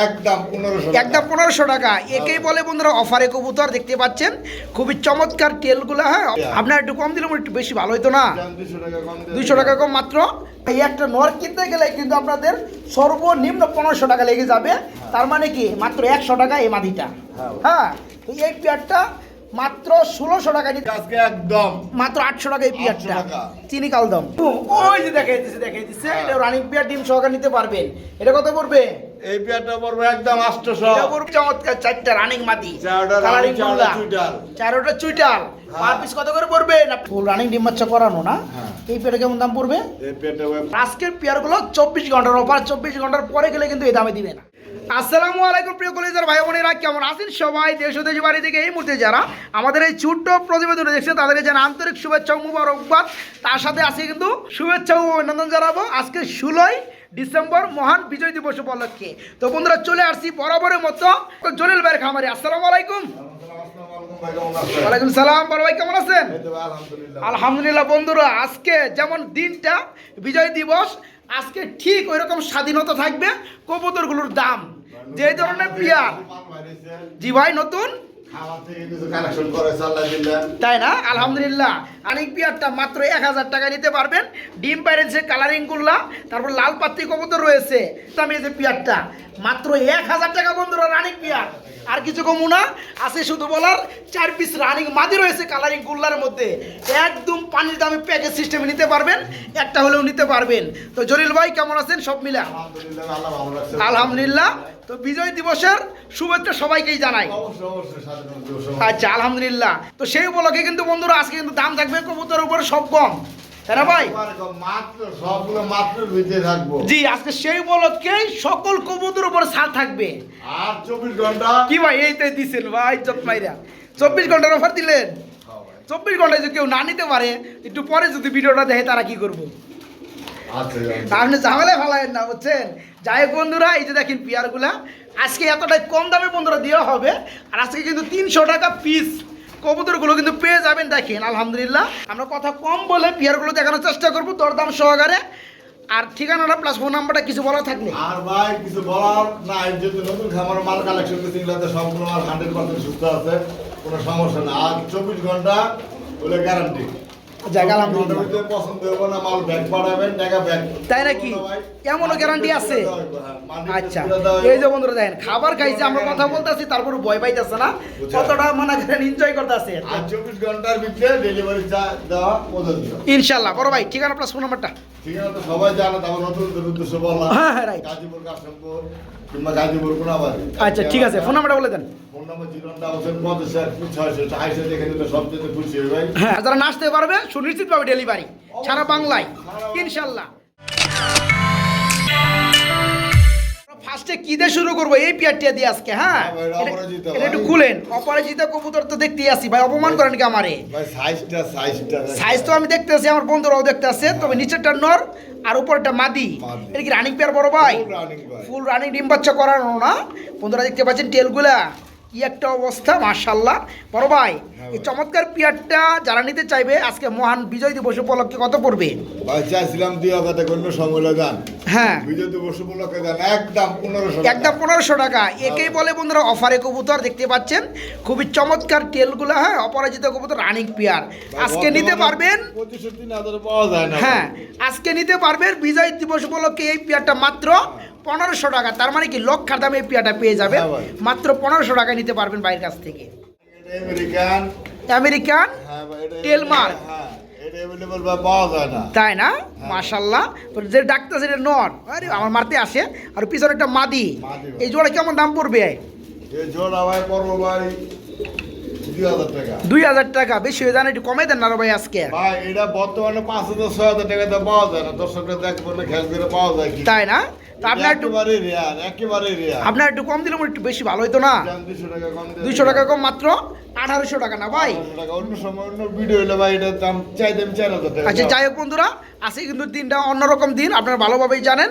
একদম 1500 টাকা। একেই বলে বন্ধুরা অফারে কবুতর। দেখতে পাচ্ছেন খুবই চমৎকার টেলগুলো। হ্যাঁ, আপনার একটু কম দিলে একটু বেশি ভালো হতো না? 200 টাকা কম মাত্র। এই একটা নর কিনতে গেলে কিন্তু আপনাদের সর্বনিম্ন 1500 টাকা লেগে যাবে। তার মানে কি মাত্র 100 টাকা এই মাদিটা। হ্যাঁ, তো এই পেয়ারটা মাত্র 1600 টাকা নিতে, আজকে একদম মাত্র 800 টাকা এই পেয়ারটা। চিনি কালদম ওই যে দেখাই দিচ্ছে এটা রানিং পেয়ার, ডিম সহকারে নিতে পারবেন। এটা কত পড়বে? এই পেয়ারটা পড়বে একদম 800। এটা পড়বে চমৎকার চারটা রানিং মাদি, কালারিং চুইটাল, চারোটা চুইটাল। পার পিস কত করে পড়বে? না ফুল রানিং ডিম বাচ্চা করানো না? এই পেয়ারটা কেমন দাম পড়বে? এই পেয়ারটা আজকের পেয়ারগুলো 24 ঘন্টার অফার। 24 ঘন্টার পরে গেলে কিন্তু এই দামে দিবে না। আসসালামু আলাইকুম প্রিয় কলেজের ভাই বোনেরা, কেমন আছেন সবাই? দেশ ও দেশের বাড়ি থেকে এই মুহূর্তে যারা আমাদের এই ছোট্ট প্রতিবেদনে দেখছেন তাদেরকে জানা আন্তরিক শুভেচ্ছা ও মুবারকবাদ। তার সাথে আজকে কিন্তু শুভেচ্ছা ও অভিনন্দন জানাবো আজকে 16ই ডিসেম্বর মহান বিজয় দিবস উপলক্ষে। তো বন্ধুরা চলে আসছি বরাবরের মতো জলিল ভাইয়ের খামারে। আসসালামু আলাইকুম। ওয়ালাইকুম সালাম। বড় ভাই কেমন আছেন? আলহামদুলিল্লাহ। বন্ধুরা আজকে যেমন দিনটা বিজয় দিবস, আজকে ঠিক ওই রকম স্বাধীনতা থাকবে কবুতরগুলোর দাম। যে ধরনের পেয়ার, জি ভাই নতুন তাই না? আলহামদুলিল্লাহ। অনেক পেয়ারটা মাত্র 1000 টাকা নিতে পারবেন। ডিম পাইরেছে কালারিং গুল্লা, তারপর লাল পাত্তি কবুতর রয়েছে। আমি যে পেয়ারটা মাত্র 1000 টাকা বন্ধুরা রানিং পেয়ার। আর কিছু কমু না, আছে শুধু বলার 4 পিস রানিং মাদি রয়েছে কালারিং গুল্লার মধ্যে। একদম পানির দামে প্যাকেজ সিস্টেমে নিতে পারবেন, একটা হলেও নিতে পারবেন। তো জলিল ভাই কেমন আছেন? সব মিলে আলহামদুলিল্লাহ। তো বিজয় দিবসের শুভেচ্ছা সবাইকেই জানাই। আচ্ছা আলহামদুলিল্লাহ। তো সেই উপলক্ষে কিন্তু বন্ধুরা আজকে কিন্তু দাম থাকবে কবুতরের উপরে সব কম, তাই না ভাই? জি, আজকে সেই উপলক্ষে সকল কবুতরের উপরে ছাড় থাকবে। আর 24 ঘন্টা কি ভাই এইটাই দিছেন ভাই জতমাইরা 24 ঘন্টার অফার দিলেন। 24 ঘন্টায় যদি কেউ না নিতে পারে, একটু পরে যদি ভিডিওটা দেখে তারা কি করবো? আপনি ঝামেলায় ফালায়েন না, বুঝছেন? যাই হোক বন্ধুরা, এই যে দেখেন পেয়ারগুলা আজকে এতটাই কম দামে বন্ধুরা দেওয়া হবে। আর আজকে কিন্তু 300 টাকা পিস কবুতরগুলো কিন্তু পেয়ে যাবেন। দেখেন আলহামদুলিল্লাহ, আমরা কথা কম বলে পেয়ারগুলো দেখানোর চেষ্টা করবো দরদাম সহকারে। আর ঠিকানাটা প্লাস ফোন নাম্বারটা কিছু বলা থাকলে। আর ভাই কিছু বলার না, যেহেতু নতুন খামার মাল কালেকশন করতে এগুলোতে সবগুলো মাল 100% সুস্থ আছে, কোনো সমস্যা না। আর 24 ঘন্টা বলে গ্যারান্টি। পছন্দ হবে না মাল ব্যাগ পাঠাবেন, টাকা ব্যাগ। তাই নাকি? এমনও গ্যারান্টি আছে? আচ্ছা, এই যে বন্ধুরা দেখেন খাবার খাইছে, আমরা কথা বলতেছি, তারপর ভয় পাইতেছে না, কতটা মনে করেন এনজয় করতেছে। আর 24 ঘন্টার ভিতরে ডেলিভারি দেওয়া পদ্ধতি ইনশাআল্লাহ। বড় ভাই ঠিকানা প্লাস ফোন নাম্বারটা। ঠিকানা তো সবাই জানে, তারপর নতুন উদ্দেশ্য বললাম। হ্যাঁ হ্যাঁ রাইট। গাজীপুর কাশিমপুর কিংবা গাজীপুর কোনাবাড়ি। আচ্ছা ঠিক আছে, ফোন নাম্বারটা বলে দেন। ফোন নাম্বার 09556 দেখে দিলে সবচেয়ে খুশি হবে ভাই। হ্যাঁ, যারা নাচতে পারবে সুনিশ্চিত পাবে ডেলিভারি সারা বাংলায় ইনশাআল্লাহ। ফার্স্টে কি দিয়ে শুরু করবো? এই পেয়ারটা দিয়ে আজকে। হ্যাঁ, এটা একটু খুলেন। অপরাজিত কবুতর তো দেখতেই আসি ভাই, অপমান করেন কি আমারে? ভাই সাইজ তো আমি দেখতে আছি, আমার বন্ধুরাও দেখতে আছে। তবে নিচেরটা নর আর উপরটা মাদি। এটা কি রানিং পেয়ার বড় ভাই? ফুল রানিং ডিম বাচ্চা করানো না? বন্ধুরা দেখতে পাচ্ছেন টেলগুলা কি একটা অবস্থা, মাশাআল্লাহ। বড় ভাই এই চমৎকার পেয়ারটা যারা নিতে চাইবে আজকে মহান বিজয় দিবস উপলক্ষে কত পড়বে? ভাই চাইছিলাম 2000 টাকা সময় দান। হ্যাঁ, বিজয় দিবস উপলক্ষে দান একদম 1500 টাকা। একদম 1500 টাকা। একেই বলে বন্ধুরা অফারে কবুতর। দেখতে পাচ্ছেন খুবই চমৎকার টেলগুলা। হ্যাঁ, অপরাজিত কবুতর রানিং পেয়ার আজকে নিতে পারবেন। 25-3000 পাওয়া যায় না। হ্যাঁ, আজকে নিতে পারবেন বিজয় দিবস উপলক্ষে এই পেয়ারটা মাত্র 1500 টাকা। তার মানে কি লক্ষার দামে এই পেয়ারটা পেয়ে যাবেন। মাত্র 1500 টাকা নিতে পারবেন বাইরের কাছ থেকে। আমেরিকান টেলমার্ক, তাই না? মাশাআল্লাহ। তো যে ডাক্তার সেটা নর, আরে আমার মারতে আসে। আর পিছনে একটা মাদি। এই জোড়া কেমন দাম পড়বে? এই জোড়া ভাই পড়বো ভাই 2000 টাকা। 2000 টাকা বেশি হয়ে যায় না? একটু কমে দেন না ভাই আজকে। ভাই এটা বর্তমানে 5000-6000 টাকাতে পাওয়া যায় না। দর্শকরা দেখবেন খেয়াল করে পাওয়া যায় কি, তাই না? আপনার একটু একেবারে রেয়ার। আপনার একটু কম দিলে একটু বেশি ভালো হতো না? 200 টাকা কম, মাত্র 1800 টাকা না ভাই? অন্য সময় অন্য ভিডিও হলে ভাই এটার দাম চাইতেন 4000 টাকা। আচ্ছা যাই হোক বন্ধুরা, আজকে কিন্তু দিনটা অন্যরকম দিন, আপনারা ভালোভাবেই জানেন।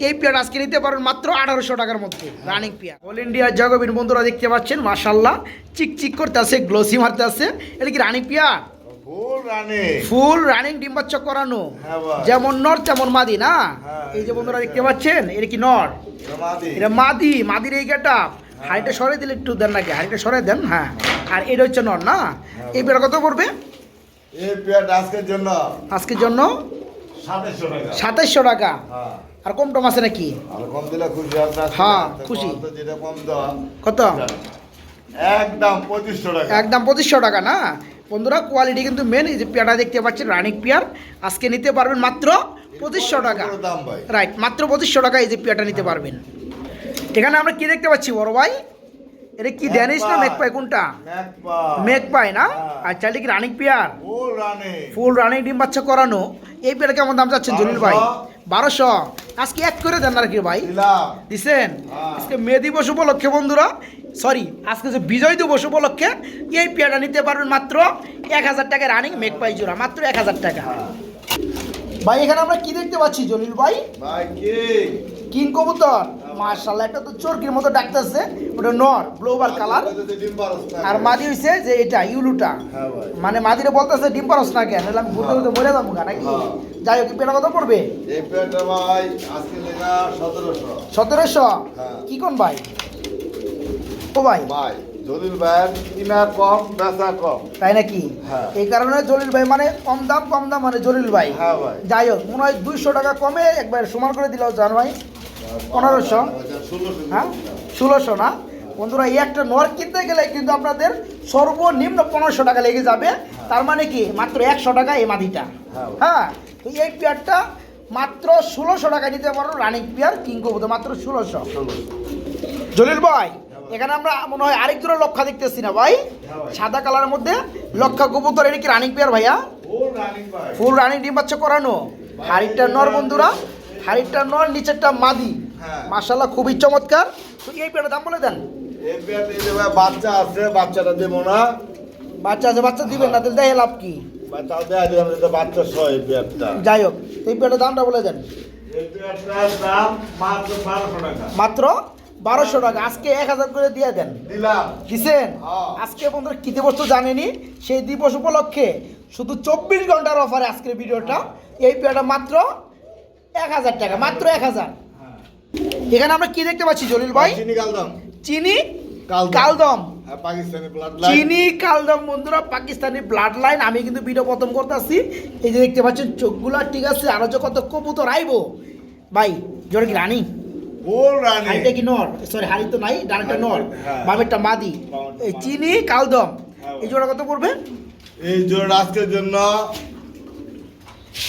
এই পেয়ার আজকে নিতে পারেন মাত্র 1800 টাকার মধ্যে রানিং পেয়ার। অল ইন্ডিয়ার জগবিন বন্ধুরা দেখতে পাচ্ছেন মাশাআল্লাহ চিকচিক করতে আছে, গ্লোসি মারতে আছে। এটা কি running pair? Full running. Full running ডিম বাচ্চা করানো, হ্যাঁ ভাই। যেমন নর তেমন মাদি না। হ্যাঁ, এই যে বন্ধুরা দেখতে পাচ্ছেন, এটা কি নর, এটা মাদি। মাদির এই গেটা হাড়িটা সরে দিলে একটু দেন নাকি, হাড়িটা সরে দেন। হ্যাঁ, আর এটা হচ্ছে নর না। এই পেয়ারা কত পড়বে এই পেয়ারটা আজকের জন্য? আজকের জন্য 2700 টাকা। 2700 টাকা। হ্যাঁ, আর কম টম আছে নাকি? আর কম দিলে খুশি আপনার। হ্যাঁ, খুশি। যেটা কম দেওয়া কত? একদম 2500 টাকা। একদম 2500 টাকা না বন্ধুরা। কোয়ালিটি কিন্তু মেন। এই যে পেয়ারা দেখতে পাচ্ছেন রানিক পেয়ার, আজকে নিতে পারবেন মাত্র 2500 টাকা। দাম ভাই। রাইট, মাত্র 2500 টাকা এই যে পেয়ারটা নিতে পারবেন। এখানে আমরা কি দেখতে পাচ্ছি বড় ভাই, এটা কি ড্যানিশ না মেকপাই, কোনটা? মেকপাই না। আচ্ছা, এটা কি রানিক পেয়ার? Full running. ফুল রানিং ডিম বাচ্চা করানো। এই পেয়ারা কেমন দাম চাচ্ছেন জলিল ভাই? 1200। আজকে এক করে দেন আর কি ভাই, দিছেন? আজকে মে দিবস উপলক্ষে বন্ধুরা, সরি আজকে যে বিজয় দিবস উপলক্ষে এই পেয়ারটা নিতে পারবেন মাত্র 1000 টাকা রানিং মেকপাই জোড়া, মাত্র 1000 টাকা। ভাই এখানে আমরা কি দেখতে পাচ্ছি জলিল ভাই? ভাই কি কিং কবুতর, মাশাআল্লাহ, একটা তো চরকির মতো ডাকতেছে, ওটা নর, ব্লোবার কালার। আর মাদি হইছে যে এটা ইউলুটা। হ্যাঁ ভাই। মানে মাদিরে বলতেছে ডিম পারস না কেন, নাহলে আমি ঘুরতে ঘুরতে মরে যাবো নাকি। যাই হোক, পেটা কত পড়বে? এই পেয়ারটা ভাই আজকে লেখা 1700। 1700? হ্যাঁ। কি কোন ভাই? ও ভাই, ভাই জলিল ভাই কিনা কম বেচা কম। তাই নাকি? হ্যাঁ। এই কারণে জলিল ভাই মানে কম দাম মানে জলিল ভাই। হ্যাঁ ভাই। যাই হোক, মনে হয় 200 টাকা কমে একবার সমান করে দিল জান ভাই। 1500। 1600। হ্যাঁ, 1600 না বন্ধুরা। এই একটা নর কিনতে গেলে কিন্তু আপনাদের সর্বনিম্ন 1500 টাকা লেগে যাবে। তার মানে কি মাত্র 100 টাকা এই মাদিটা। হ্যাঁ, তো এই পেয়ারটা মাত্র 1600 টাকা নিতে পারো রানিং পেয়ার কিং কবুতর, মাত্র 1600। জলিল ভাই এখানে আমরা মনে হয় আরেক জোড়া লক্ষা দেখতেছি না ভাই, সাদা কালারের মধ্যে লক্ষা কবুতর। এটা কি রানিং পেয়ার ভাইয়া? ফুল রানিং ভাই। ফুল রানিং ডিম বাচ্চা করানো। হাড়িটা নর বন্ধুরা, হাড়িটা নর, নিচেরটা মাদি। হ্যাঁ। মাশাআল্লাহ, খুবই চমৎকার। তো এই পেয়ারের দাম বলে দেন। এই পেয়ারটা এই যে ভাই বাচ্চা আছে, বাচ্চাটা দেবো না। বাচ্চা আছে, বাচ্চা দিবেন না, তাহলে দেখে লাভ কি? ভাই তাও দেয়া দিলাম, এটা বাচ্চা সহ এই পেয়ারটা। যাই হোক, এই পেয়ারের দামটা বলে দেন। এই পেয়ারটার দাম মাত্র 1200 টাকা। মাত্র 1200 টাকা। আজকে 1000 করে দিয়ে দেন। দিলাম। দিছেন? হ্যাঁ। আজকে বন্ধুরা কি দিবস তো জানেনি, সেই দিবস উপলক্ষে শুধু 24 ঘন্টার অফারে আজকের ভিডিওটা। এই পেয়ারটা মাত্র 1000 টাকা, মাত্র 1000। এখানে আমরা কি দেখতে পাচ্ছি জলিল ভাই? চিনি কালদম। চিনি কালদম। কালদম, হ্যাঁ, পাকিস্তানি ব্লাড লাইন। চিনি কালদম বন্ধুরা, পাকিস্তানি ব্লাড লাইন। আমি কিন্তু ভিডিও প্রথম করতেছি। এই যে দেখতে পাচ্ছেন চোখগুলা ঠিক আছে, আরো যে কত কবুতর আইবো ভাই। জোরে কি রানী? Full running. হাড়িটা কি নর? সরি, হাড়ি তো নাই, ডানটা নর, হ্যাঁ। বামেরটা মাদি। এই চিনি কালদম, এই জোড়া কত পড়বে? এই জোড়া আজকের জন্য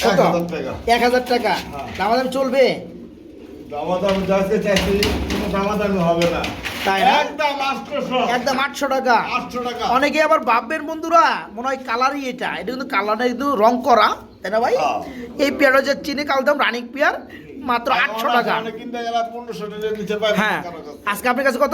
কত? 1000 টাকা। 1000 টাকা। হ্যাঁ। দামাদাম চলবে? দামাদামি যাকে চাইছি কোনো দামাদামি হবে না। তাই না? একদম 800। একদম 800 টাকা। 800 টাকা। অনেকে আবার ভাববেন বন্ধুরা মনে হয় কালারই এটা, এটা কিন্তু কালার না, কিন্তু রং করা, তাই না ভাই? হ্যাঁ। এই পেয়ার হচ্ছে চিনি কালদম রানিক পেয়ার, মাত্র 800 টাকা। অনেক কিনতে গেলে 1500 টাকা নিচে পাই। হ্যাঁ, আজকে আপনার কাছে কত?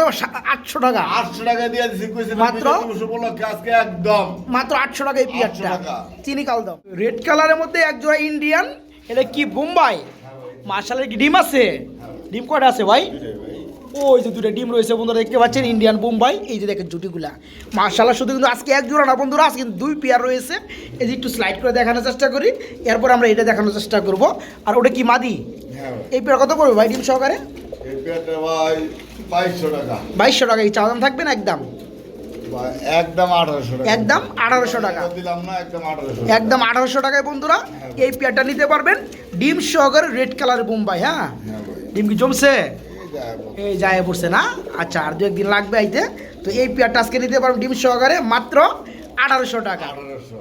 800 টাকা। 800 টাকা দিয়ে দিছি, কইছি মাত্র? 200 উপলক্ষে আজকে একদম মাত্র 800 টাকা এই পেয়ারটা। 800 টাকা। চিনি কালদম রেড কালারের মধ্যে এক জোড়া ইন্ডিয়ান। এটা কি বোম্বাই? মাশাআল্লাহ, কি ডিম আছে? ডিম কয়টা আছে ভাই? ওই যে দুটো ডিম রয়েছে বন্ধুরা, দেখতে পাচ্ছেন ইন্ডিয়ান বোম্বাই। এই যে দেখেন জুটিগুলা, মাশাআল্লাহ। শুধু কিন্তু আজকে এক জোড়া না বন্ধুরা, আজকে কিন্তু 2 পেয়ার রয়েছে। এই যে একটু স্লাইড করে দেখানোর চেষ্টা করি, এরপর আমরা এটা দেখানোর চেষ্টা করব। আর ওটা কি মাদি? হ্যাঁ। এই পেয়ার কত পড়বে ভাই ডিম সহকারে? এই পেয়ারটা ভাই 2200 টাকা। 2200 টাকা। এই চা দাম থাকবে না একদম? ভাই একদম 1800 টাকা। একদম 1800 টাকা। দিলাম না, একদম 1800। একদম 1800 টাকায় বন্ধুরা এই পেয়ারটা নিতে পারবেন ডিম সহকারে রেড কালারের বোম্বাই। হ্যাঁ, হ্যাঁ ভাই। ডিম কি জমছে? এই দেখো। এই যায় পড়ছে না? আচ্ছা, আর 2-1 দিন লাগবে আইতে। তো এই পেয়ারটা আজকে নিতে পারবেন ডিম সহকারে মাত্র 1800 টাকা। 1800।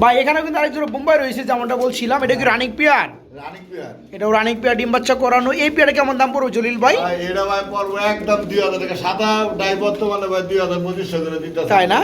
ভাই এখানেও কিন্তু আরেকজন বোম্বাই রয়েছে, যেমনটা বলছিলাম। এটা কি রানিং পেয়ার? Running pair. এটাও রানিং পেয়ার, ডিম বাচ্চা করানো। এই পেয়ারে কেমন দাম পড়বে জলিল ভাই? ভাই এটা ভাই পড়বে একদম 2000 টাকা। সাদা ডাই বর্তমানে ভাই 2500 করে দিতেছে। তাই না?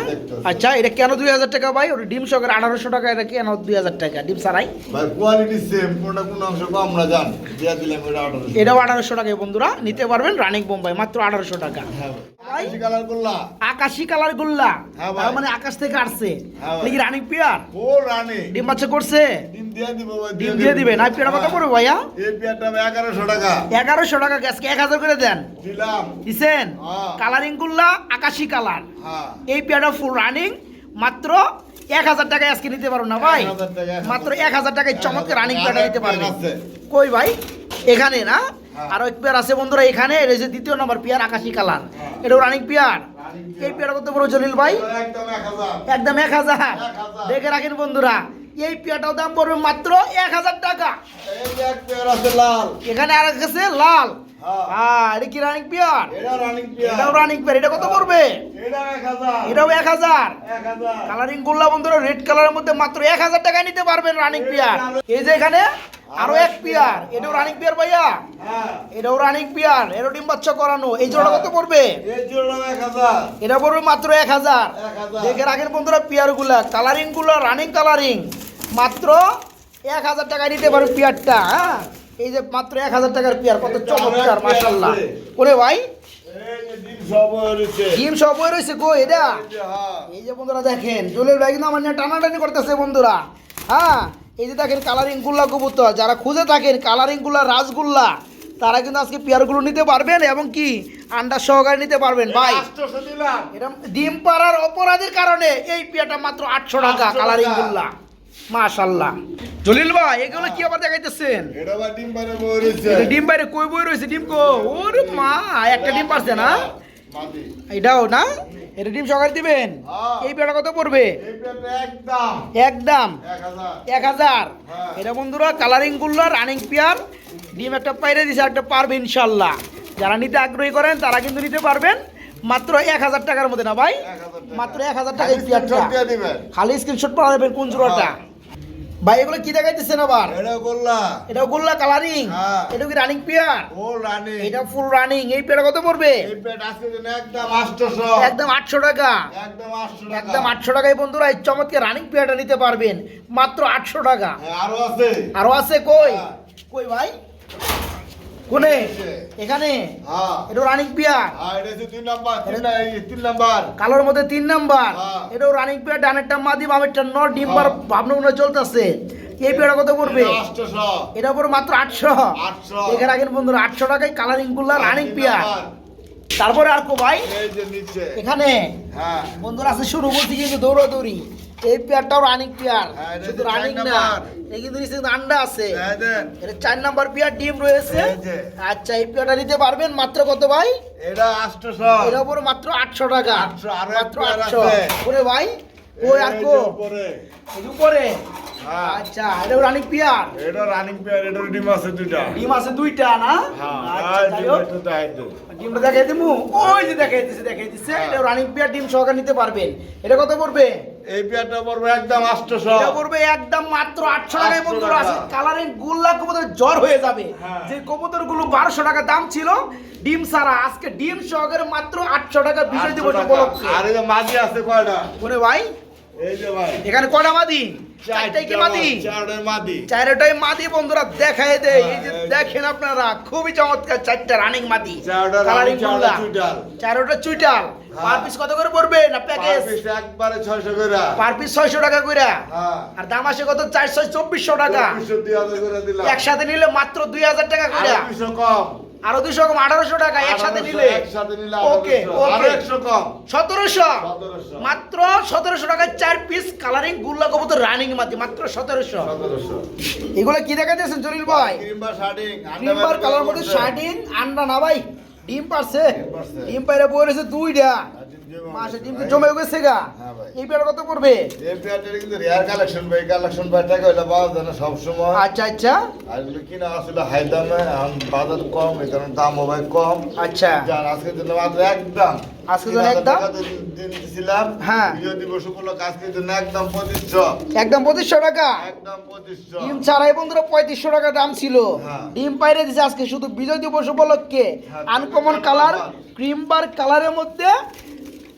আচ্ছা, এটা কেন 2000 টাকা ভাই? ওটা ডিম সহকারে 1800 টাকা, এটা কেন 2000 টাকা ডিম ছাড়াই? ভাই কোয়ালিটি সেম, কোনটা কোন অংশ কম না জান। দিয়া দিলাম এটা 1800। এটাও 1800 টাকায় বন্ধুরা নিতে পারবেন রানিং বোম্বাই, মাত্র 1800 টাকা। হ্যাঁ ভাই। আকাশি কালার করলা। আকাশি কালার গোল্লা, হ্যাঁ ভাই। তার মানে আকাশ থেকে আসছে। হ্যাঁ ভাই। এটা কি রানিং পেয়ার? Full running. ডিম বাচ্চা করছে? ডিম দিয়ে দিব ভাই। ডিম দিয়ে দিবেন। আর পেয়ারটা কত পড়বে ভাইয়া? এই পেয়ারটা 1100 টাকা। 1100 টাকা। গ্যাসকে 1000 করে দেন। দিলাম। দিছেন? হ্যাঁ। কালারিং গুল্লা আকাশি কালার। হ্যাঁ। এই পেয়ারটা ফুল রানিং, মাত্র 1000 টাকায় আজকে নিতে পারো না ভাই 1000 টাকা, 1000 মাত্র 1000 টাকায় চমৎকার রানিং পেয়ারটা নিতে পারবে আছে। কই ভাই এখানে না হ্যাঁ। আরো এক পেয়ার আছে বন্ধুরা এখানে এটা হচ্ছে দ্বিতীয় নম্বর পেয়ার আকাশি কালার হ্যাঁ। এটাও রানিং পেয়ার রানিং পেয়ার। এই পেয়ারটা কত বড় জলিল ভাই এটা একদম 1000 একদম 1000 1000 দেখে রাখেন বন্ধুরা এই পেয়ারটাও দাম পড়বে মাত্র 1000 টাকা এই যে এক পেয়ার আছে লাল এখানে আর আছে লাল হ্যাঁ হ্যাঁ এটা কি রানিং পেয়ার এটা রানিং পেয়ার এটাও রানিং পেয়ার এটা কত পড়বে এটা 1000 এটাও 1000 1000 কালারিং গুলা বন্ধুরা রেড কালারের মধ্যে মাত্র 1000 টাকায় নিতে পারবেন রানিং পেয়ার এই যে এখানে আরো এক পেয়ার এটাও রানিং পেয়ার ভাইয়া হ্যাঁ এটাও রানিং পেয়ার এরও ডিম বাচ্চা করানো এই জোড়া কত পড়বে এই জোড়া 1000 এটা পড়বে মাত্র 1000 1000 দেখে রাখেন বন্ধুরা পেয়ার গুলা কালারিং গুলা রানিং কালারিং মাত্র 1000 টাকায় নিতে পারবেন পেয়ারটা হ্যাঁ এই যে মাত্র 1000 টাকার পেয়ার কত চমৎকার মাশাআল্লাহ ওরে ভাই এই যে ডিম সব হয়েছে ডিম সব হয়ে রয়েছে গো এটা এই যে হ্যাঁ এই যে বন্ধুরা দেখেন জলের ভাই কিন্তু আমার নিয়ে টানাটানি করতেছে বন্ধুরা হ্যাঁ এই যে দেখেন কালারিং গুল্লা কবুতর যারা খুঁজে থাকেন কালারিং গুল্লা রাসগুল্লা তারা কিন্তু আজকে পেয়ারগুলো নিতে পারবেন এবং কি আন্ডা সহকারে নিতে পারবেন ভাই 800 দিলাম এরকম ডিম পাড়ার অপরাধের কারণে এই পেয়ারটা মাত্র 800 টাকা 800 কালারিং টাকা। গুল্লা মাশাআল্লাহ জলিল ভাই এগুলো কি আবার দেখাইতেছেন এটা বা ডিম বাইরে হয়েছে এটা ডিম বাইরে কই বই রয়েছে ডিম কো ওরে মা একটা ডিম পারছে না মাটি এটাও না এটা ডিম সহকারে দিবেন হ্যাঁ। এই পেয়ারটা কত পড়বে এই পেয়ারটা একদম একদম 1000 1000 হ্যাঁ। এটা বন্ধুরা কালারিং গুলো রানিং পেয়ার ডিম একটা পাইরে দিছে একটা পারবে ইনশাল্লাহ যারা নিতে আগ্রহী করেন তারা কিন্তু নিতে পারবেন মাত্র 1000 টাকার মধ্যে না ভাই 1000 টাকা। মাত্র 1000 টাকা এই পেয়ারটা সব দিয়ে দিবেন খালি স্ক্রিনশট পাওয়া যাবে কোন জোড়াটা ভাই এগুলো কি দেখাইতেছেন আবার এটা গোল্লা এটা গোল্লা কালারিং হ্যাঁ। এটা কি রানিং পেয়ার ও রানী এটা ফুল রানিং এই পেয়ারটা কত পড়বে এই পেয়ার আজকে জন্য একদম 800 একদম 800 টাকা একদম 800 টাকা একদম 800 টাকায় বন্ধুরা এই চমৎকার রানিং পেয়ারটা নিতে পারবেন মাত্র 800 টাকা হ্যাঁ, আরো আছে আরো আছে কই হ্যাঁ। কই ভাই কোনে আছে। এখানে হ্যাঁ এটা রানিং পেয়ার আর এটা হচ্ছে 3 নাম্বার 3 নাম্বার কালোর মধ্যে 3 নাম্বার হ্যাঁ। এটাও রানিং পেয়ার ডানেরটা মাদি বামেরটা নর ডিম্বার ভাবনা মনে চলতেছে এই পেয়ারটা কত পড়বে এটা 800 এটা পড়বে মাত্র 800 800 দেখে রাখেন বন্ধুরা 800 টাকায় কালারিং গুলা রানিং 3 পেয়ার নাম্বার। তারপরে আর কো ভাই এই যে নিচে এখানে হ্যাঁ বন্ধুরা আছে শুরু করছি কিন্তু দৌড়াদৌড়ি এই পেয়ারটাও রানিং পেয়ার হ্যাঁ, এটা শুধু হচ্ছে রানিং 4 না নাম্বার। এই কিন্তু নিচে কিন্তু আন্ডা আছে এই দেন এটা 4 নাম্বার পেয়ার ডিম রয়েছে এই যে। আচ্ছা এই পেয়ারটা নিতে পারবেন মাত্র কত ভাই এটা 800 এর উপর মাত্র 800 টাকা 800 আরো এক মাত্র পেয়ার 800 আছে। ওরে ভাই ওই আর এই কো যে উপরে এর উপরে হ্যাঁ আচ্ছা এটা রানিং পেয়ার এটা রানিং পেয়ার এটা ডিম আছে দুইটা ডিম আছে দুইটা না হ্যাঁ আচ্ছা আর যাই ডিম হোক। একটু দেখাই দে ডিমটা দেখাই দিমু ওই যে দেখাই দিচ্ছে হ্যাঁ। এটা রানিং পেয়ার ডিম সহকারে নিতে পারবেন এটা কত পড়বে এই পেয়ারটা পড়বে একদম 800 এটা পড়বে একদম মাত্র 800 টাকায় 800 বন্ধুরা আছে টাকা। কালারিং গুল্লা কবুতর জ্বর হয়ে যাবে হ্যাঁ। যে কবুতর গুলো 1200 টাকা দাম ছিল ডিম ছাড়া আজকে ডিম সহকারে মাত্র 800 টাকা বিজয় 800 দিবস টাকা। উপলক্ষে আর এই যে মাঝি আছে কয়টা ওরে ভাই এই যে ভাই এখানে কয়টা মাদি চারটাই কি মাদি চারটে মাদি চারটাই মাদি বন্ধুরা দেখায় দেয় এই যে হ্যাঁ, এই যে। দেখেন আপনারা খুবই চমৎকার চারটা রানিং মাদি চারটা কালারিং রানিং, গুল্লা চারটা চুইটাল। চারটা চুইটাল হ্যাঁ। পার পিস কত করে পড়বে না প্যাকেজ পার পিস একবারে 600 করে পার পিস 600 টাকা কইরা হ্যাঁ আর দাম আসে কত 2400 টাকা 200 করে দিলাম একসাথে নিলে মাত্র 2000 টাকা আর কইরা 200 কম আরো 200 কম 1800 টাকা একসাথে 1800 নিলে একসাথে নিলে ওকে 1800 আর ওকে 100 কম 1700 1700 মাত্র 1700 টাকায় 4 পিস কালারিং গুল্লা কবুতর রানিং মাটি মাত্র 1700 1700 এগুলো কি দেখাইতেছেন জলিল ভাই ক্রিমবা শার্টিং ডিম্বার কালার মধ্যে শার্টিং আন্ডা না ভাই ডিম পারছে ডিম পারছে। ডিম পাইরে পড়েছে দুইটা মাসে ডিম তো জমে গেছে গা হ্যাঁ ভাই। এই পেয়ার কত পড়বে এই পেয়ারটা কিন্তু রেয়ার কালেকশন ভাই কালেকশন ভাই টাকা হইলে পাওয়া যায় না সব সময় আচ্ছা আচ্ছা আর এগুলো কিনা আসলে হাই দামে এখন বাজার কম এই কারণে দামও ভাই কম আচ্ছা যার আজকের জন্য মাত্র একদম আজকের জন্য একদম? দিয়েছিলাম হ্যাঁ। বিজয় দিবস উপলক্ষে আজকের জন্য একদম 2500 একদম 2500 টাকা একদম 2500 ডিম ছাড়াই বন্ধুরা 3500 টাকা দাম ছিল হ্যাঁ। ডিম পাইরে দিছে আজকে শুধু বিজয় দিবস উপলক্ষে হ্যাঁ, আনকমন কালার ক্রিম বার কালারের মধ্যে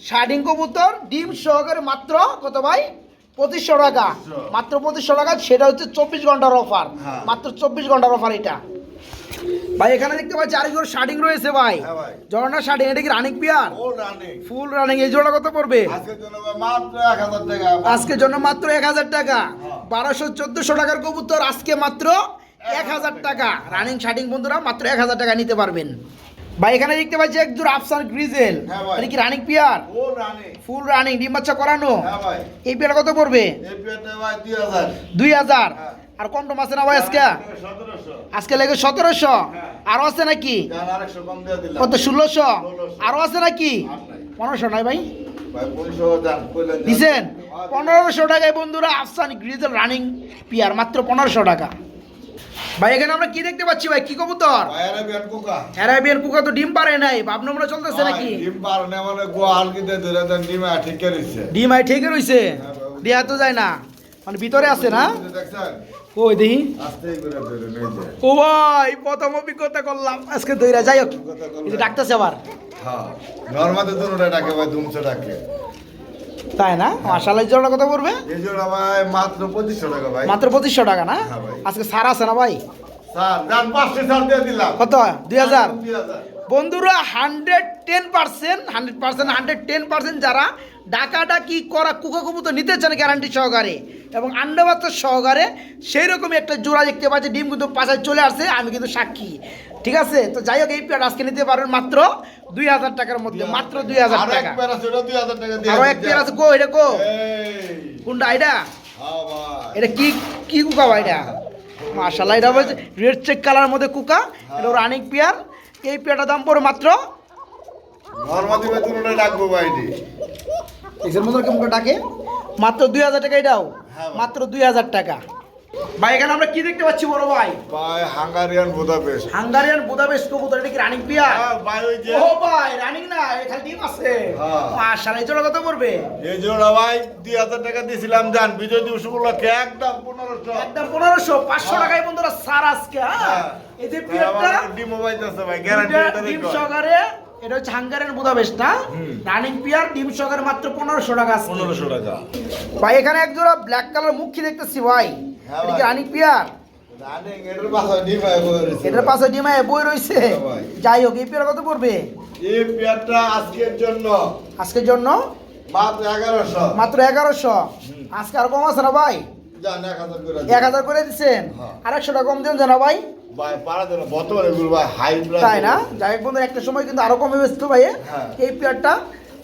শার্টিং কবুতর ডিম সহকারে মাত্র কত ভাই 2500 টাকা 2500 মাত্র 2500 টাকা সেটা হচ্ছে 24 ঘন্টার অফার হ্যাঁ। মাত্র 24 ঘন্টার অফার এটা ভাই এখানে দেখতে পাচ্ছি আরেকজন শার্টিং রয়েছে ভাই হ্যাঁ ভাই। জর্না শার্টিং এটা কি রানিং পিয়ার ও রানিং ফুল রানিং এই জোড়া কত পড়বে আজকের জন্য ভাই মাত্র 1000 টাকা আজকের জন্য মাত্র 1000 টাকা হ্যাঁ। 1200-1400 টাকার কবুতর আজকে মাত্র 1000 টাকা রানিং শার্টিং বন্ধুরা মাত্র 1000 টাকা নিতে পারবেন ভাই এখানে দেখতে পাচ্ছি এক জোড়া আফসান গ্রিজেল। হ্যাঁ ভাই। এটা কি রানিং পেয়ার? ও রানী। ফুল রানিং, ডিম বাচ্চা করানো। হ্যাঁ ভাই। এই পেয়ারটা কত পড়বে? এই পেয়ারটা ভাই 2000। 2000। হ্যাঁ। আর কম টম আছে না ভাই আজকে? 1700। আজকে লেগে 1700। হ্যাঁ। আরো আছে নাকি? জান আরেকশো কম দিয়ে দিলাম। কত 1600? 1600 আরো আছে নাকি? আর নাই। 1500 নাই ভাই? ভাই 1500 জান কইলেন জান। দিছেন 1500 টাকায় বন্ধুরা আফসান গ্রিজেল রানিং পিয়ার মাত্র 1500 টাকা। ভাই এখানে আমরা কি দেখতে পাচ্ছি ভাই? কি কবুতর? ভাই আরাবিয়ান কোকা। অ্যারাবিয়ান কুকা তো ডিম পারে নাই, ভাবনা আমরা চলতেছে ভাই, নাকি? ডিম পারনে মানে গোয়াল কিতে ধরে দেন ডিমা ঠিক করেছে। ডিম আই ঠিক রইছে, বাবু। দেয়া তো যায় না, মানে ভিতরে আছে না? দেখছেন? ওই দেখি। আস্তে করে ধরে নিয়ে যায়। ও ভাই প্রথম অভিজ্ঞতা করলাম আজকে দইরা। যাই হোক, এই যে ডাকতেছে আবার। হ্যাঁ নরমাতে দুটোটা ডাকে ভাই দুমছে ডাকে। তাই না? মাশাআল্লাহ। জোড়া কত পড়বে? এই জোড়া ভাই মাত্র 2500 টাকা ভাই। মাত্র 2500 টাকা না? হ্যাঁ ভাই। আজকে সার আছে না ভাই? স্যার জান 500 ছাড় দিয়ে দিলাম। কত? 2000। 2000। বন্ধুরা 110% যারা ডাকাডাকি করা কুকা কবুতর নিতে চান গ্যারান্টি সহকারে এবং আন্ডা বাচ্চা সহকারে, সেই রকমই একটা জোড়া দেখতে পাচ্ছি। ডিম কিন্তু পাশায় চলে আসছে, আমি কিন্তু সাক্ষী। ঠিক আছে, তো যাই হোক এই পেয়ার আজকে নিতে পারবেন মাত্র 2000 টাকার মধ্যে, মাত্র 2000 আর এক টাকা। পেয়ার আছে ওটা 2000 টাকা দিয়ে। আরো এক পেয়ার আছে, কো এটা কো? এই কোনটা এটা? হ্যাঁ ভাই। এটা কি কি কুকা ভাই এটা? মাশাআল্লাহ, এটা হচ্ছে রেড চেক কালার মধ্যে কুকা। এটা রানিং পেয়ার। এই পেয়ারটার দাম পড়ে মাত্র, নরমাদি ভাই দুটোটা ডাকবো ভাই দি। এর মধ্যে কেমন করে ডাকে? মাত্র 2000 টাকা এটাও। হ্যাঁ ভাই। মাত্র 2000 টাকা। ভাই এখানে আমরা কি দেখতে পাচ্ছি বড় ভাই? ভাই হাঙ্গারিয়ান বুদাপেস্ট। হাঙ্গারিয়ান বুদাপেস্ট কবুতর। এটা কি রানিং পেয়ার? হ্যাঁ ভাই ওই যে ও ভাই রানিং না, এখানে ডিম আছে। হ্যাঁ। মাশাআল্লাহ। এই জোড়া কত পড়বে? এই জোড়া ভাই 2000 টাকা দিয়েছিলাম জান বিজয় দিবস উপলক্ষে একদম 1500। একদম 1500। 500 টাকায় বন্ধুরা সার আজকে। হ্যাঁ, এই যে পেয়ারটা ডিম মোবাইল আছে ভাই গ্যারান্টি এটা ডিম দেখো। সহকারে, এটা হচ্ছে হাঙ্গারিয়ান বুদাপেস্ট না? রানিং পেয়ার ডিম সহকারে মাত্র 1500 টাকা আজকে। 1500 টাকা। ভাই এখানে এক জোড়া ব্ল্যাক কালার মুখী দেখতেছি ভাই। হ্যাঁ এটা কি ভাই। Running pair? রানিং এটার পাশে ডিম ভাই বলেছে। এটার পাশে ডিমায় বই রইছে। হ্যাঁ ভাই। যাই হোক এই পেয়ার কত পড়বে এই পেয়ারটা আজকের জন্য আজকের জন্য? মাত্র 1100। মাত্র 1100। আজকে আর কম আছে না ভাই? জান 1000 করে 1000 করে দিচ্ছেন। হ্যাঁ। আর 100 টাকা কম দেন না ভাই? ভাই পারা দেন বর্তমানে এগুলো ভাই হাই প্রাইস। তাই না? যাই হোক বন্ধু, একটা সময় কিন্তু আরো কমে বেচতো ভাই। হ্যাঁ। এই পেয়ারটা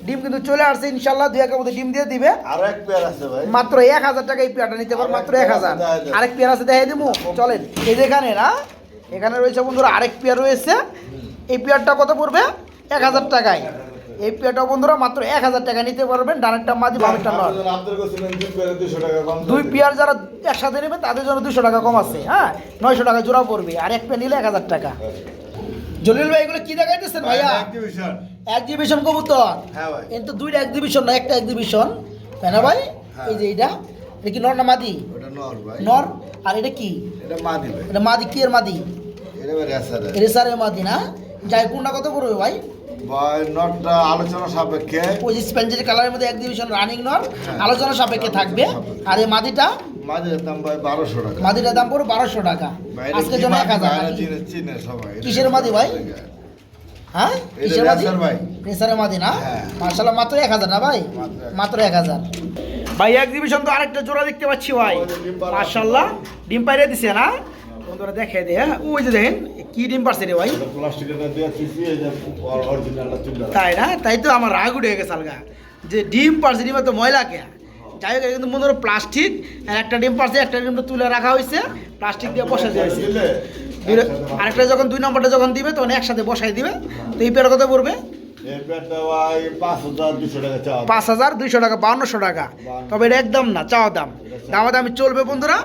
ডিম কিন্তু চলে আসছে ইনশাল্লাহ, 2 একের মধ্যে ডিম দিয়ে দিবে। আর এক পেয়ার আছে ভাই। মাত্র 1000 টাকা এই পেয়ারটা নিতে পারো, মাত্র আরেক পেয়ার 1000। আছে, দেখাই দেন। আরেক পেয়ার আছে, দেখাই দেবো চলেন। এই যে এখানে না, এখানে রয়েছে বন্ধুরা আরেক পেয়ার রয়েছে। এই পেয়ারটা কত পড়বে? 1000 টাকায়। এই পেয়ারটা বন্ধুরা মাত্র 1000 টাকা নিতে পারবেন। ডানেরটা মাদি, বামেরটা নর। আপনাদের কাছে 200 টাকা কম। দুই পেয়ার যারা একসাথে নেবে তাদের জন্য 200 টাকা কম আছে। হ্যাঁ, 900 টাকা জোড়া পড়বে। আর এক পেয়ার নিলে 1000 টাকা। জলিল ভাই এগুলো কি দেখাইতেছেন ভাইয়া? অ্যাক্টিভেশন। এক্সিবিশন কবুতর। হ্যাঁ ভাই। কিন্তু দুইটা এক্সিবিশন না, একটা এক্সিবিশন, তাই না ভাই? হ্যাঁ। এই যে এটা কি নর না মাদি? ওটা নর ভাই। নর। আর এটা কি? এটা মাদি ভাই। এটা মাদি। কি এর মাদি? এটা ভাই রেসার। রেসারের মাদি না? যাই কোনটা কত পড়বে ভাই? ভাই নটটা আলোচনা সাপেক্ষে ওই যে স্পেঞ্জের কালারের মধ্যে এক্সিবিশন রানিং নর, হ্যাঁ। আলোচনা সাপেক্ষে থাকবে। আর এই মাদিটা, মাঝের দাম ভাই 1200 টাকা। মাদিটার দাম পড়বে 1200 টাকা। বাইরে আজকের কি জন্য মাদি? 1000 বাইরে নাকি? চিনে সবাই। কিসের মাদি ভাই? হ্যাঁ, এটা কিসের মাদি? রেসার ভাই। রেসারের মাদি না? হ্যাঁ। মাশাআল্লাহ, মাত্র 1000 না ভাই? মাত্র মাত্র 1000। ভাই এক্সিবিশন তো আরেকটা জোড়া দেখতে পাচ্ছি ভাই। মাশাআল্লাহ, ডিম পাইরে দিছে না? বন্ধুরা দেখে দে। হ্যাঁ, ওই যে দেখেন কি ডিম পারছে রে ভাই। এটা প্লাস্টিকের দিয়ে চিপি এই যে অরিজিনালটা তুলে। তাই না? তাই তো আমার রাগ উঠে গেছে আলগা যে ডিম পারছে, ডিমে তো ময়লা কে। যাই হোক, কিন্তু মনে হলো প্লাস্টিক। আর একটা ডিম পারছে, একটা ডিম তো তুলে রাখা হয়েছে, প্লাস্টিক দিয়ে বসে দিয়েছে। আরেকটা যখন 2 নম্বরটা যখন দিবে তখন একসাথে বসাই দিবে। তো এই পেয়ার কত পড়বে? এই পেটটা ভাই 5200 টাকা চাও। 5200 টাকা, 5200 টাকা। তবে এটা একদম না, চাওয়া দাম। দামাদামি চলবে বন্ধুরা।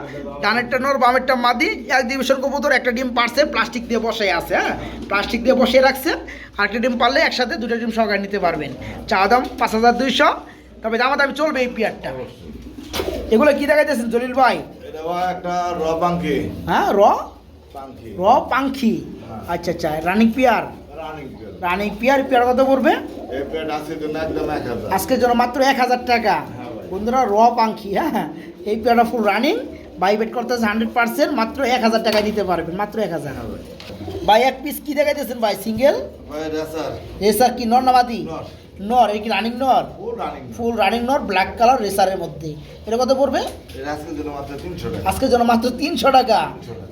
ডানেরটা নর, বামেরটা মাদি। এক্সিবিশন কবুতর, একটা ডিম পারছে, প্লাস্টিক দিয়ে বসে আছে। হ্যাঁ, প্লাস্টিক দিয়ে বসিয়ে রাখছে। আরেকটা ডিম পারলে একসাথে 2টা ডিম সহকারে নিতে পারবেন। চাওয়া দাম 5200। তবে দামাদামি চলবে এই পেয়ারটা। এগুলো কি দেখাইতেছেন জলিল ভাই? এটা ভাই একটা রবাঙ্কি। হ্যাঁ, পাঙ্কি। পাঙ্খি। আচ্ছা আচ্ছা, running pair. Running pair. Running pair. Pair কত পড়বে? এই পেট আজকের জন্য একদম 1000। আজকের জন্য মাত্র 1000 টাকা। হ্যাঁ ভাই। বন্ধুরা পাঙ্খি। হ্যাঁ, এই পেয়ারটা ফুল রানিং, বাই বেট করতেছে 100%। মাত্র 1000 টাকায় নিতে পারবেন, মাত্র 1000। হ্যাঁ ভাই। ভাই এক পিস কি দেখাইতেছেন ভাই? সিঙ্গেল ভাই রেসার। রেসার। কি নর না মাদি? নর। নর। এই কি রানিং নর? ও রানিং। ফুল রানিং নর, ব্ল্যাক কালার রেসারের মধ্যে। এটা কত পড়বে? এটা আজকের জন্য মাত্র 300 টাকা। আজকের জন্য মাত্র 300 টাকা।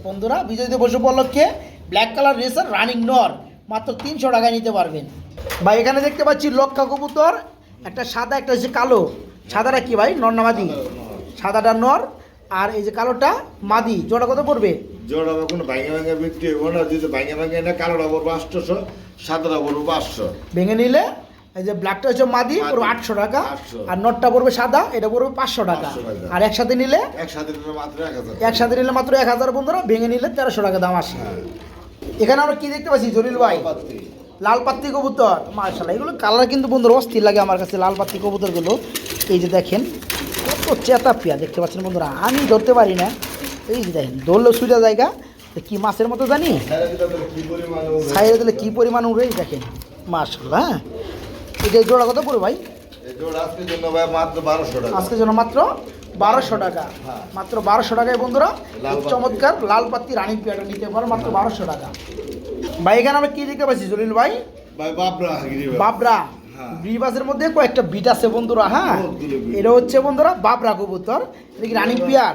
বন্ধুরা বিজয় দিবস উপলক্ষে ব্ল্যাক কালার রেসার রানিং নর, মাত্র 300 টাকায় নিতে পারবেন। ভাই এখানে দেখতে পাচ্ছি লক্ষা কবুতর, একটা সাদা একটা হচ্ছে কালো। সাদাটা কি ভাই, নর না মাদি? সাদাটা নর, আর এই যে কালোটা মাদি। জোড়া কত পড়বে? জোড়া কোনো ভাঙে বিক্রি হবো না, যদি ভাঙে না কালোটা পড়বো 800, সাদাটা পড়বো 500। ভেঙে নিলে এই যে ব্ল্যাকটা হচ্ছে মাদি পড়বে 800 টাকা, আর নটটা পড়বে সাদা, এটা পড়বে 500 টাকা। আর একসাথে নিলে মাত্র 1000। একসাথে নিলে মাত্র 1000 বন্ধুরা, ভেঙে নিলে 1300 টাকা দাম আসে। এখানে আমরা কি দেখতে পাচ্ছি জলিল ভাই? লাল পাত্তি কবুতর। মাশাআল্লাহ, এগুলো কালার কিন্তু বন্ধুরা অস্থির লাগে আমার কাছে লাল পাত্তি কবুতরগুলো। এই যে দেখেন কত চেতাপিয়া দেখতে পাচ্ছেন বন্ধুরা, আমি ধরতে পারি না। এই যে দেখেন ধরলেও সুইটা জায়গা কি মাছের মতো জানি, ছাইরে দিলে কি পরিমাণ উড়ে। দেখেন মাশাআল্লাহ। এটা জোড়া কত পড়বে ভাই? আজকের জন্য ভাই মাত্র 1200 টাকা। আজকের জন্য মাত্র 1200 টাকা। মাত্র 1200 টাকায় বন্ধুরা চমৎকার লাল পাত্তি রানী পিয়াটা নিতে পারো মাত্র 1200 টাকা। ভাই এখানে আমরা কি দেখতে পাচ্ছি জলিল ভাই? ভাই বাবরা গ্রিবাসের মধ্যে কয়েকটা বিট আছে বন্ধুরা। হ্যাঁ, এটা হচ্ছে বন্ধুরা বাবরা কবুতর। এটা কি রানিং পিয়ার?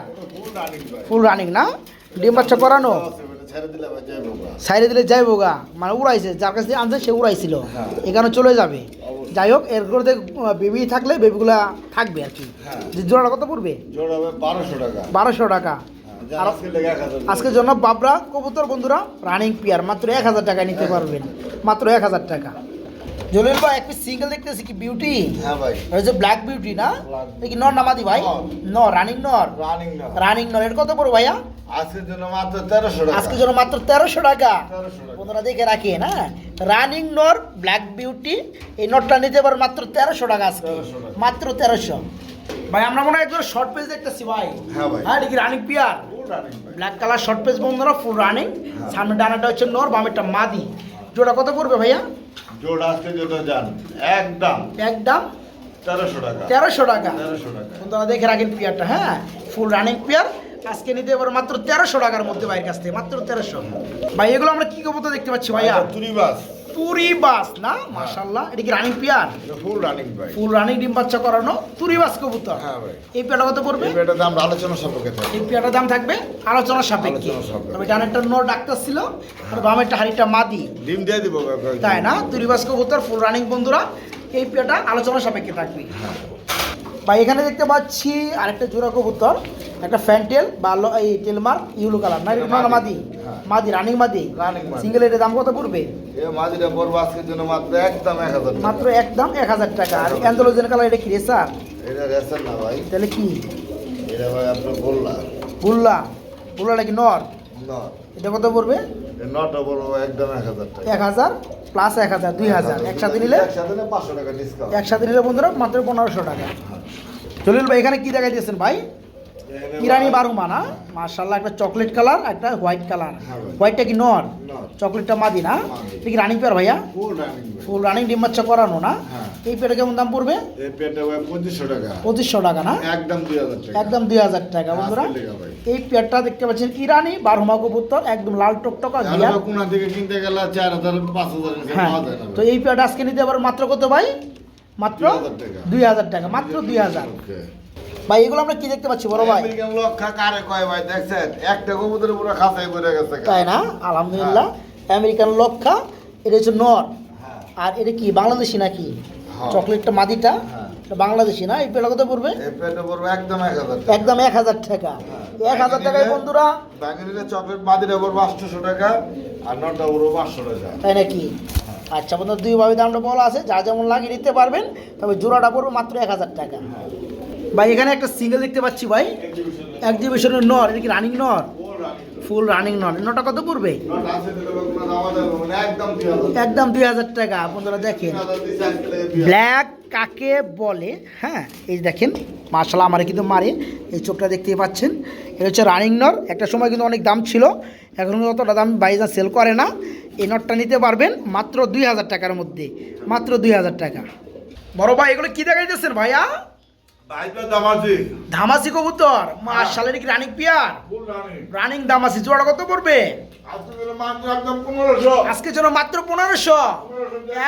ফুল রানিং না? ডিম বাচ্চা করানো? সাইরে দিলে যাইবো গা, মানে উড়াইছে, যার কাছে আনছে সে উড়াইছিল, এখানে চলে যাবে। যাই হোক, এর করে বেবি থাকলে বেবিগুলা থাকবে আর কি। জোড়াটা কত পড়বে? জোড়া 1200 টাকা। 1200 টাকা। আজকের জন্য বাবরা কবুতর বন্ধুরা রানিং পিয়ার মাত্র 1000 টাকায় নিতে পারবেন, মাত্র 1000 টাকা। জলিল ভাই একটু সিঙ্গেল দেখতেছি কি বিউটি? হ্যাঁ ভাই, এটা হচ্ছে ব্ল্যাক বিউটি না? কি নর না মাদি ভাই? নর, রানিং নর। রানিং নর। এর কত পড়বে ভাইয়া? আজকের জন্য মাত্র 1300 টাকা। আজকের জন্য মাত্র 1300 টাকা। বন্ধুরা দেখে রাখেন। হ্যাঁ, রানিং নর ব্ল্যাক বিউটি, এই নটটা নিতে পারেন মাত্র 1300 টাকা আজকে, মাত্র 1300। ভাই আমরা মনে হয় একজন শর্ট পেজ দেখতেছি ভাই। হ্যাঁ ভাই, হ্যাঁ, এটা কি running peer? Black colour short page বন্ধুরা, ফুল রানিং। সামনে ডানাটা হচ্ছে নর, বামেরটা মাদি। জোড়া কত পড়বে ভাইয়া? জোড়া আজকে যেটা জান একদম 1300 টাকা। 1300 টাকা। 1300 টাকা। বন্ধুরা দেখে রাখেন পিয়ারটা। হ্যাঁ, ফুল রানিং পিয়ার আজকে নিতে পারো মাত্র 1300 টাকার মধ্যে ভাইয়ের কাছ থেকে, মাত্র 1300। ভাই এগুলো আমরা কি কবুতর দেখতে পাচ্ছি ভাইয়া? তুরিবাস না? মাশাআল্লাহ, এটা কি রানিং পিয়ার? ফুল রানিং ভাই, ফুল রানিং ডিম বাচ্চা করানো তুরিবাস কবুতর। হ্যাঁ ভাই। এই পেয়ারটা কত পড়বে? এই পেয়ারটার দাম আলোচনা সাপেক্ষে থাকবে। এই পেয়ারটার দাম থাকবে আলোচনা সাপেক্ষে। তবে ডানেরটা নর ডাক্তার ছিল, আর বামেরটা হাড়িটা মাদি। ডিম দিয়ে দিব তাই না? তুরিবাস কবুতর ফুল রানিং বন্ধুরা, এই পেয়ারটা আলোচনা সাপেক্ষে থাকবে। ভাই এখানে দেখতে পাচ্ছি আরেকটা জোড়া কবুতর, একটা ফ্যান্টেল বা এই টেলমার্ক ইউলো কালার না? এটা মাদি? মাদি, রানিং মাদি। সিঙ্গেল এর দাম কত পড়বে? এই মাদিটা পড়বে আজকের জন্য মাত্র একদম 1000 টাকা। মাত্র একদম 1000 টাকা। আর অ্যান্ডালুজিয়ান কালার এটা কি রেসার? এটা রেসার না ভাই, তাহলে কি? এটা ভাই আপনার গোল্লা। বুল্লাটা কি নর? নর। এটা কত পড়বে? এই নরটা পড়বে একদম 1000 টাকা। 1000 প্লাস 1000, 2000। একসাথে নিলে 500 টাকা ডিসকাউন্ট। একসাথে নিলে বন্ধুরা মাত্র 1500 টাকা। জলিল ভাই এখানে কি দেখাই দিয়েছেন ভাই? ইরানি বারুমা না? মাশাআল্লাহ, একটা চকলেট কালার, একটা হোয়াইট কালার। হোয়াইটটা কি নর? চকলেটটা মাদি না? এটা কি রানিং পেয়ার ভাইয়া? ফুল রানিং ডিম বাচ্চা করানো না? এই পেয়ারটা কেমন দাম পড়বে? এই পেয়ারটা ভাই 2500 টাকা। 2500 টাকা না? একদম 2000 টাকা। একদম 2000 টাকা বন্ধুরা। এই পেয়ারটা দেখতে পাচ্ছেন ইরানি বারুমা কবুতর, একদম লাল টকটকা গিয়া। কোনা থেকে কিনতে গেলে 4000 5000 এর হ্যাঁ, পাওয়া যায় না। তো এই পেয়ারটা আজকে নিতে পারো মাত্র কত ভাই? মাত্র 2000 টাকা। মাত্র 2000। ভাই এগুলো আমরা কি দেখতে পাচ্ছি বড় ভাই? আমেরিকান লক্ষা কারে কয় ভাই দেখছেন? একটা কবুতরের পুরো খাঁচাই পড়ে গেছে। তাই না? আলহামদুলিল্লাহ। আমেরিকান লক্ষা, এটা হচ্ছে নর। আর এটা কি বাংলাদেশি নাকি? চকলেটটা মাদিটা বাংলাদেশি না? এই পেটা কত পড়বে? এই পেটা পড়বে একদম 1000 টাকা। একদম 1000 টাকা। 1000 টাকায় বন্ধুরা বাঙালিরা চকলেট মাদিটা পড়বে 800 টাকা, আর নটা পড়বে 500 টাকা। তাই নাকি? আচ্ছা বন্ধুরা, দুইভাবে দামটা বলা আছে, যা যেমন লাগিয়ে নিতে পারবেন। তবে জোড়াটা পড়বে মাত্র 1000 টাকা। ভাই এখানে একটা সিঙ্গেল দেখতে পাচ্ছি ভাই, এক্সিবিশনের নর। এটা কি রানিং নর? ফুল রানিং নর। নটা কত পড়বে? একদম 2000 টাকা। বন্ধুরা দেখেন ব্ল্যাক কাকে বলে। হ্যাঁ, এই দেখেন মাশাআল্লাহ, আমার কিন্তু মারে। এই চোখটা দেখতেই পাচ্ছেন, এটা হচ্ছে রানিং নর। একটা সময় কিন্তু অনেক দাম ছিল, এখন অতটা দাম বাইজা সেল করে না। এই নটটা নিতে পারবেন মাত্র 2000 টাকার মধ্যে, মাত্র 2000 টাকা। বড় ভাই এগুলো কি দেখাইতেছেন ভাইয়া? আইটা দামাজি ধামাসি কবুতর মাশাআল্লাহ, এটা কি রানিং পিয়ার? ফুল রানি রানিং দামাসি, জোড়া কত পড়বে? আজকে দিলে মাত্র একদম 1500 আজকে জন্য মাত্র 1500।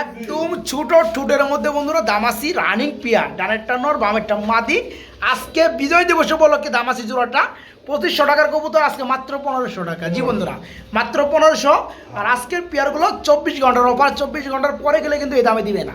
একদম ছোট ঠুটের মধ্যে বন্ধুরা দামাসি রানিং পিয়ার, ডানেরটা নর বামেরটা মাদি। আজকে বিজয় দিবস উপলক্ষে দামাসি জোড়াটা 2500 টাকার কবুতর, আজকে মাত্র 1500 টাকা। জি বন্ধুরা, মাত্র 1500। আর আজকের পেয়ারগুলো 24 ঘন্টার অফার, 24 ঘন্টার পরে গেলে কিন্তু এই দামে দিবে না।